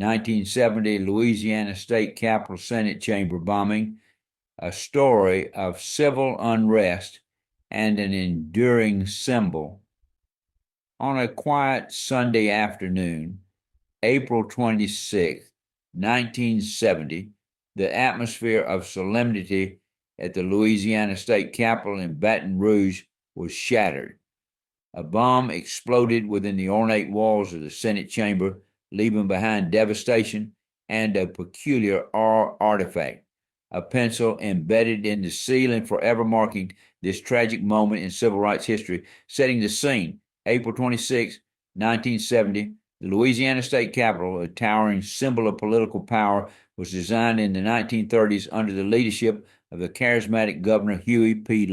1970 Louisiana State Capitol Senate chamber bombing, a story of civil unrest and an enduring symbol. On a quiet Sunday afternoon, April 26, 1970, the atmosphere of solemnity at the Louisiana State Capitol in Baton Rouge was shattered. A bomb exploded within the ornate walls of the Senate chamber, leaving behind devastation and a peculiar artifact, a pencil embedded in the ceiling, forever marking this tragic moment in civil rights history. Setting the scene, April 26, 1970, the Louisiana State Capitol, a towering symbol of political power, was designed in the 1930s under the leadership of the charismatic Governor Huey P.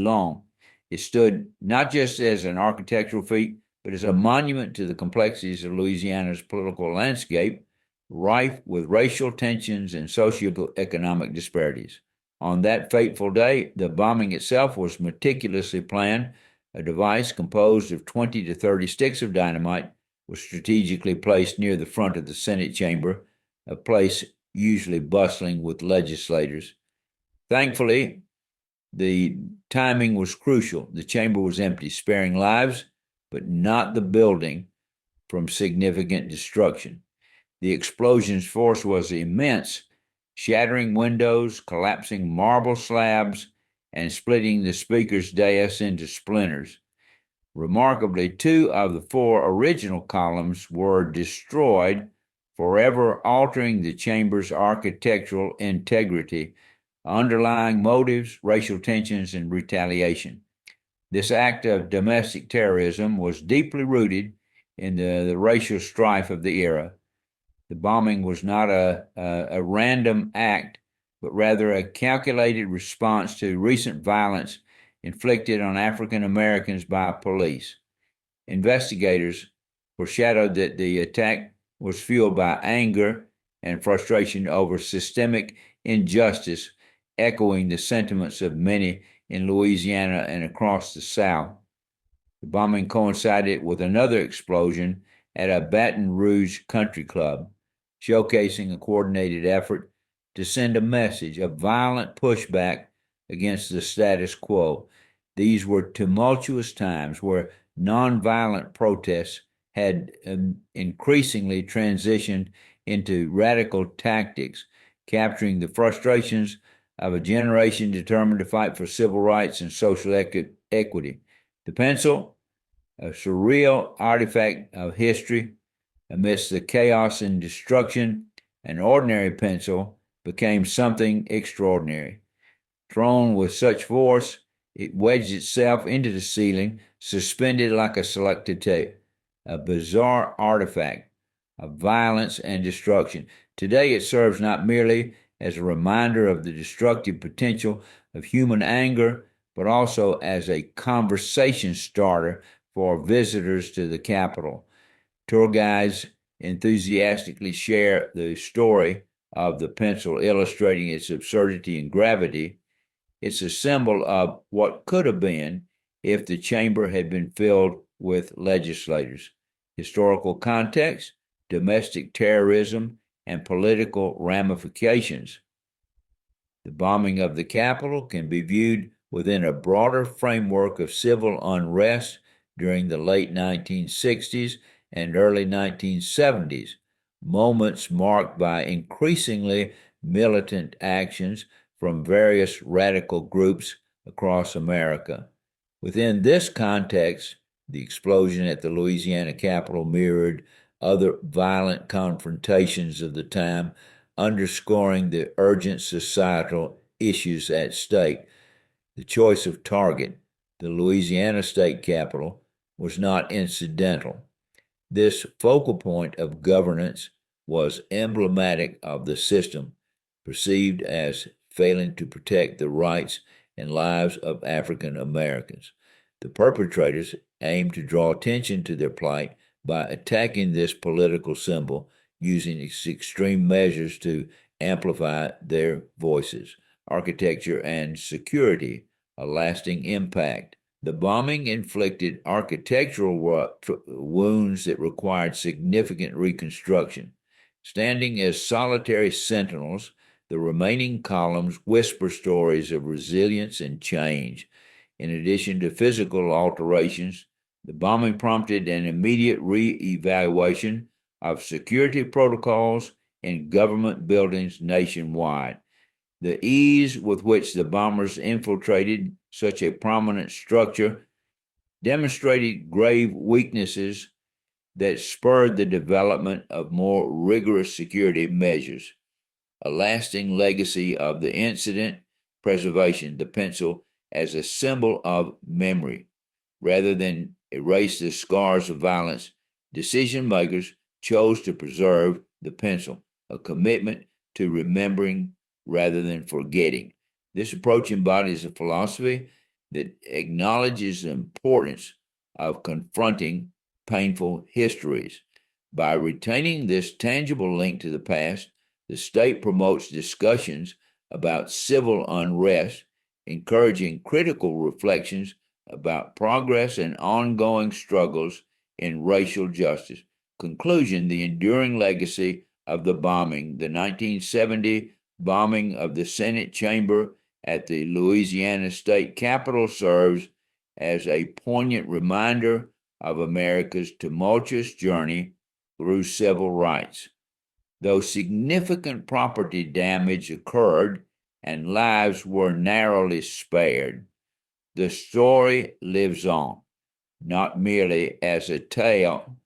It stood not just as an architectural feat, but as a monument to the complexities of Louisiana's political landscape, rife with racial tensions and socio-economic disparities. On that fateful day, the bombing itself was meticulously planned. A device composed of 20 to 30 sticks of dynamite was strategically placed near the front of the Senate chamber, a place usually bustling with legislators. Thankfully, the timing was crucial. The chamber was empty, sparing lives, but not the building from significant destruction. The explosion's force was immense, shattering windows, collapsing marble slabs, and splitting the speaker's dais into splinters. Remarkably, 2 of the 4 original columns were destroyed, forever altering the chamber's architectural integrity. Underlying motives, racial tensions, and retaliation. This act of domestic terrorism was deeply rooted in the racial strife of the era. The bombing was not a random act, but rather a calculated response to recent violence inflicted on African Americans by police. Investigators foreshadowed that the attack was fueled by anger and frustration over systemic injustice, echoing the sentiments of many in Louisiana and across the South. The bombing coincided with another explosion at a Baton Rouge country club, showcasing a coordinated effort to send a message of violent pushback against the status quo. These were tumultuous times where nonviolent protests had increasingly transitioned into radical tactics, capturing the frustrations of a generation determined to fight for civil rights and social equity. The pencil, a surreal artifact of history, amidst the chaos and destruction, an ordinary pencil became something extraordinary. Thrown with such force, it wedged itself into the ceiling, suspended like a selected tape, a bizarre artifact of violence and destruction. Today it serves not merely as a reminder of the destructive potential of human anger, but also as a conversation starter for visitors to the Capitol. Tour guides enthusiastically share the story of the pencil, illustrating its absurdity and gravity. It's a symbol of what could have been if the chamber had been filled with legislators. Historical context, domestic terrorism, and political ramifications. The bombing of the Capitol can be viewed within a broader framework of civil unrest during the late 1960s and early 1970s, moments marked by increasingly militant actions from various radical groups across America. Within this context, the explosion at the Louisiana Capitol mirrored other violent confrontations of the time, underscoring the urgent societal issues at stake. The choice of target, the Louisiana State Capitol, was not incidental. This focal point of governance was emblematic of the system, perceived as failing to protect the rights and lives of African Americans. The perpetrators aimed to draw attention to their plight by attacking this political symbol, using extreme measures to amplify their voices. Architecture and security, a lasting impact. The bombing inflicted architectural wounds that required significant reconstruction. Standing as solitary sentinels, the remaining columns whisper stories of resilience and change. In addition to physical alterations, the bombing prompted an immediate re-evaluation of security protocols in government buildings nationwide. The ease with which the bombers infiltrated such a prominent structure demonstrated grave weaknesses that spurred the development of more rigorous security measures. A lasting legacy of the incident preservation, the pencil as a symbol of memory. Rather than erase the scars of violence, decision makers chose to preserve the pencil, a commitment to remembering rather than forgetting. This approach embodies a philosophy that acknowledges the importance of confronting painful histories. By retaining this tangible link to the past, the state promotes discussions about civil unrest, encouraging critical reflections about progress and ongoing struggles in racial justice. Conclusion: the enduring legacy of the bombing, the 1970 bombing of the Senate chamber at the Louisiana State Capitol, serves as a poignant reminder of America's tumultuous journey through civil rights. Though significant property damage occurred and lives were narrowly spared, the story lives on, not merely as a tale